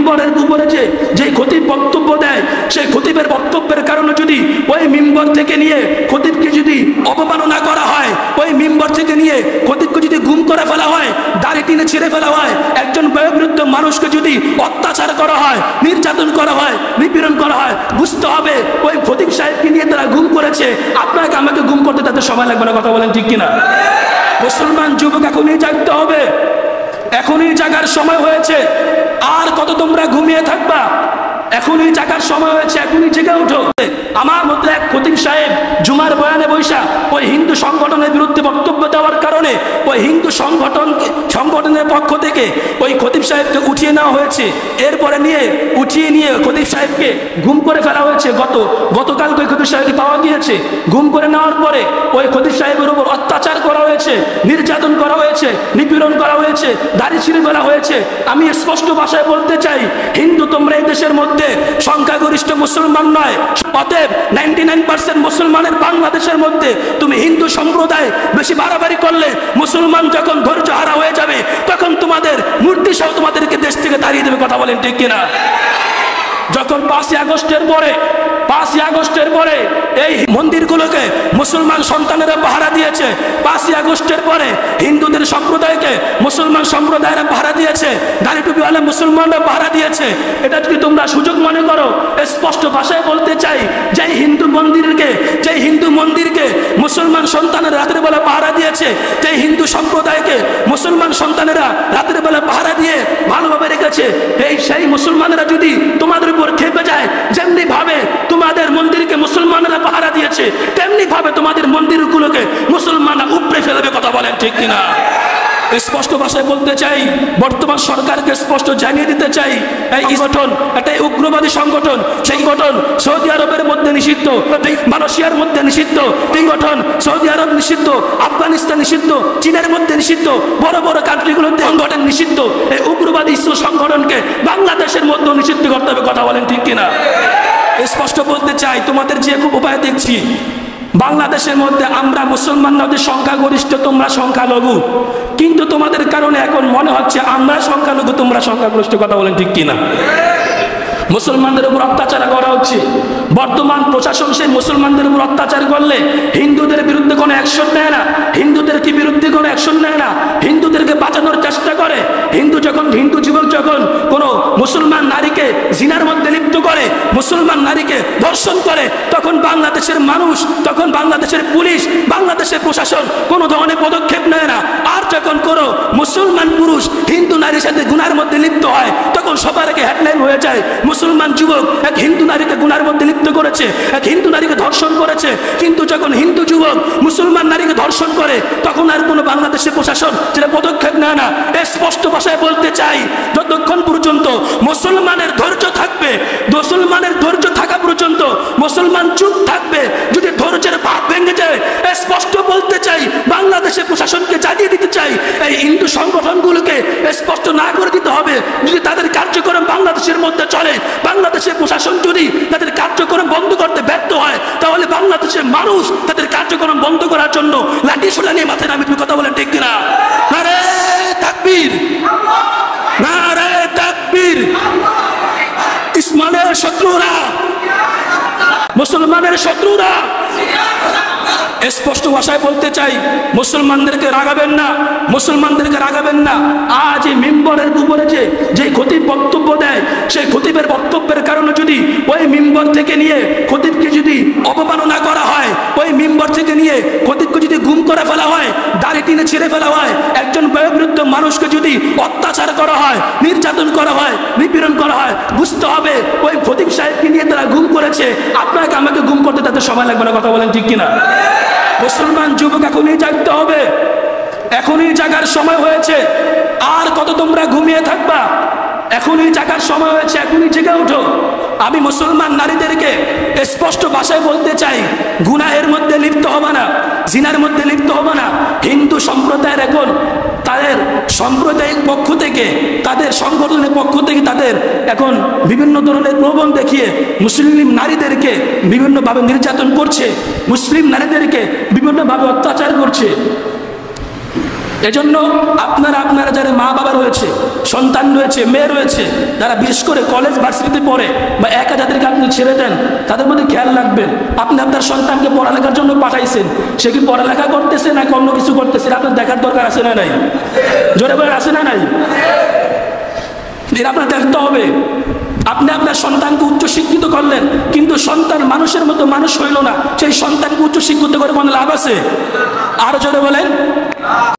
মিম্বরের উপরে যে খতিব বক্তব্য দেয়, সেই খতিবের বক্তব্যের কারণে যদি ওই মিম্বর থেকে নিয়ে খতিবকে যদি অপমাননা করা হয়, ওই মিম্বর থেকে নিয়ে খতিবকে যদি গুম করে ফেলা হয়, দাড়ি টেনে ছিঁড়ে ফেলা হয়, একজন বয়োবৃদ্ধ মানুষকে যদি অত্যাচার করা হয়, নির্যাতন করা হয়, নিপীড়ন করা হয়, বুঝতে হবে ওই খতিব সাহেবকে নিয়ে তারা গুম করেছে। আপনাকে আমাকে গুম করতে তাদের সময় লাগবে না। কথা বলেন ঠিক কিনা? মুসলমান যুবক এখনই জাগতে হবে, এখনই জাগার সময় হয়েছে। আর কত তোমরা ঘুমিয়ে থাকবা? এখনই জাগার সময় হয়েছে, এখনই জেগে উঠো। আমার মধ্যে এক খতিব সাহেব জুমার বয়ানে বৈশা ওই হিন্দু সংগঠনের বিরুদ্ধে বক্তব্য দেওয়ার কারণে ওই হিন্দু সংগঠনের পক্ষ থেকে ওই খতিব সাহেবকে উঠিয়ে নেওয়া হয়েছে। এরপরে উঠিয়ে নিয়ে খতিব সাহেবকে গুম করে ফেলা হয়েছে। গতকালকে ওই খতিব সাহেবকে পাওয়া গিয়েছে। গুম করে নেওয়ার পরে ওই খতিব সাহেবের উপর অত্যাচার করা হয়েছে, নির্যাতন করা হয়েছে, নিপীড়ন করা হয়েছে, দাড়ি ছিঁড়ে ফেলা হয়েছে। আমি স্পষ্ট ভাষায় বলতে চাই, হিন্দু তোমরা এই দেশের মধ্যে সংখ্যাগরিষ্ঠ মুসলমান নয়। অতএব 99% মুসলমানের বাংলাদেশের মধ্যে তুমি হিন্দু সম্প্রদায় বেশি বাড়াবাড়ি করলে মুসলমান যখন ধৈর্য হারা হয়ে যাবে তখন তোমাদের মূর্তি সহ তোমাদেরকে দেশ থেকে তাড়িয়ে দেবে। কথা বলেন ঠিক কিনা? যখন 5ই আগস্টের পরে এই মন্দিরগুলোকে মুসলমান সন্তানেরা পাহারা দিয়েছে, 5ই আগস্টের পরে হিন্দুদের সম্প্রদায়কে মুসলমান সম্প্রদায়েরা পাহারা দিয়েছে, দাড়ি টুপিওয়ালা মুসলমানরা পাহারা দিয়েছে। এটা যদি তোমরা সুযোগ মনে করো, স্পষ্ট ভাষায় বলতে চাই, যে হিন্দু মন্দিরকে মুসলমান সন্তানেরা রাতের বেলা পাহারা দিয়েছে, যে হিন্দু সম্প্রদায়কে মুসলমান সন্তানেরা রাতের বেলা পাহারা দিয়ে ভালোভাবে রেখেছে, সেই মুসলমানেরা যদি তোমাদের উপর খেপে যায়, যেমনি ভাবে তোমাদের মন্দিরকে মুসলমানরা পাহারা দিয়েছে, তেমনি ভাবে তোমাদের মন্দিরগুলোকে মুসলমানরা উপড়ে ফেলবে। কথা বলেন ঠিক কিনা? স্পষ্ট ভাষায় বলতে চাই, বর্তমান সরকারকে স্পষ্ট জানিয়ে দিতে চাই, এই সংগঠন একটা উগ্রবাদী সংগঠন। সেই সংগঠন সৌদি আরবের মধ্যে নিষিদ্ধ, মালয়েশিয়ার মধ্যে নিষিদ্ধ, সংগঠন সৌদি আরব নিষিদ্ধ, আফগানিস্তান নিষিদ্ধ, চীনের মধ্যে নিষিদ্ধ, বড় বড় কান্ট্রিগুলোতে সংগঠন নিষিদ্ধ। এই উগ্রবাদী সংগঠনকে বাংলাদেশের মধ্যে নিষিদ্ধ করতে হবে। কথা বলেন ঠিক কিনা? স্পষ্ট বলতে চাই, তোমাদের যে উপায় দেখছি, বাংলাদেশের মধ্যে আমরা মুসলমানদের সংখ্যাগরিষ্ঠ, তোমরা সংখ্যালঘু, কিন্তু তোমাদের কারণে এখন মনে হচ্ছে আমরা সংখ্যালঘু, তোমরা সংখ্যাগরিষ্ঠ। কথা বলেন ঠিক কিনা? মুসলমানদের উপর অত্যাচার করা হচ্ছে। বর্তমান প্রশাসন সেই মুসলমানদের উপর অত্যাচার করলে হিন্দুদের বিরুদ্ধে কোনো অ্যাকশন নেয় না, হিন্দুদের কি বিরুদ্ধে কোনো অ্যাকশন নেয় না, হিন্দুদেরকে বাঁচানোর চেষ্টা করে। হিন্দু যুবক যখন কোনো মুসলমান নারীকে জিনার মধ্যে লিপ্ত করে, মুসলমান নারীকে ধর্ষণ করে, তখন বাংলাদেশের মানুষ, তখন বাংলাদেশের পুলিশ, বাংলাদেশের প্রশাসন কোনো ধরনের পদক্ষেপ নেয় না। আর যখন কোনো মুসলমান পুরুষ হিন্দু নারীর সাথে গুনার মধ্যে লিপ্ত হয়, তখন সবার আগে হেডলাইন হয়ে যায়, মুসলমান যুবক এক হিন্দু নারীকে গুনার মধ্যে লিপ্ত করেছে, এক হিন্দু নারীকে ধর্ষণ করেছে। কিন্তু যখন হিন্দু যুবক মুসলমান নারীকে ধর্ষণ করে, তখন আর কোনো বাংলাদেশের প্রশাসন সেটা পদক্ষেপ নেয় না। স্পষ্ট ভাষায় বলতে চাই, যতক্ষণ পর্যন্ত মুসলমানের ধৈর্য থাকবে, মুসলমানের ধৈর্য থাকা পর্যন্ত মুসলমান চুপ থাকবে। যদি ধৈর্যের ভাব ভেঙে যায়, স্পষ্ট বলতে চাই, বাংলাদেশের প্রশাসনকে জানিয়ে দিতে চাই, এই হিন্দু সংগঠনগুলোকে স্পষ্ট না করে দিতে হবে। যদি তাদের কার্যক্রম বাংলাদেশের মধ্যে চলে, বাংলাদেশের প্রশাসন যদি তাদের কার্যক্রম বন্ধ করতে ব্যর্থ হয়, তাহলে বাংলাদেশের মানুষ তাদের কার্যক্রম বন্ধ করার জন্য লাঠি সোটা নিয়ে মাথায় নামে। তুমি কথা বলেন ঠিক কিনা? নারে তাকবীর, নারে তাকবীর। ইসলামের শত্রুরা, মুসলমানের শত্রুরা, স্পষ্ট ভাষায় বলতে চাই, মুসলমানদেরকে রাগাবেন না, মুসলমানদেরকে রাগাবেন না। আজ এই মিম্বরের উপরে যে খতিব বক্তব্য দেয়, সেই খতিবের বক্তব্যের কারণে যদি ওই মিম্বর থেকে নিয়ে খতিবকে যদি অপমাননা করা হয়, ওই মিম্বর থেকে নিয়ে খতিবকে যদি গুম করে ফেলা হয়, দাড়ি টেনে ছিঁড়ে ফেলা হয়, একজন বয়োবৃদ্ধ মানুষকে যদি অত্যাচার করা হয়, নির্যাতন করা হয়, নিপীড়ন করা হয়, বুঝতে হবে ওই খতিব সাহেবকে নিয়ে তারা গুম করেছে। আপনাকে আমাকে গুম করতে তাদের সময় লাগবে না। কথা বলেন ঠিক কিনা? মুসলমান যুবক এখনই জাগতে হবে, এখনই জাগার সময় হয়েছে। আর কত তোমরা ঘুমিয়ে থাকবা? এখনই জাগার সময় হয়েছে, এখনই জেগে উঠো। আমি মুসলমান নারীদেরকে স্পষ্ট ভাষায় বলতে চাই, গুনাহের মধ্যে লিপ্ত হবে না, জিনার মধ্যে লিপ্ত হবে না। হিন্দু সম্প্রদায়ের এখন তাদের সাম্প্রদায়িক পক্ষ থেকে, তাদের সংগঠনের পক্ষ থেকে তাদের এখন বিভিন্ন ধরনের প্রলোভন দেখিয়ে মুসলিম নারীদেরকে বিভিন্নভাবে নির্যাতন করছে, মুসলিম নারীদেরকে বিভিন্নভাবে অত্যাচার করছে। এজন্য আপনারা যারা মা বাবা রয়েছে, সন্তান রয়েছে, মেয়ে রয়েছে, যারা বিশেষ করে কলেজ ভার্সিটিতে পড়ে বা একা যাদেরকে আপনি ছেড়ে দেন, তাদের মধ্যে খেয়াল রাখবেন। আপনি আপনার সন্তানকে পড়ালেখার জন্য পাঠাইছেন, সে কি পড়ালেখা করতেছে না অন্য কিছু করতেছে, আপনার দেখার দরকার আছে না নাই? জোরে বলে আছে না নাই? আপনার দেখতে হবে। আপনি আপনার সন্তানকে উচ্চ শিক্ষিত করলেন, কিন্তু সন্তান মানুষের মতো মানুষ হইল না, সেই সন্তানকে উচ্চ শিক্ষিত করে কোনো লাভ আছে? আরো জোরে বলেন।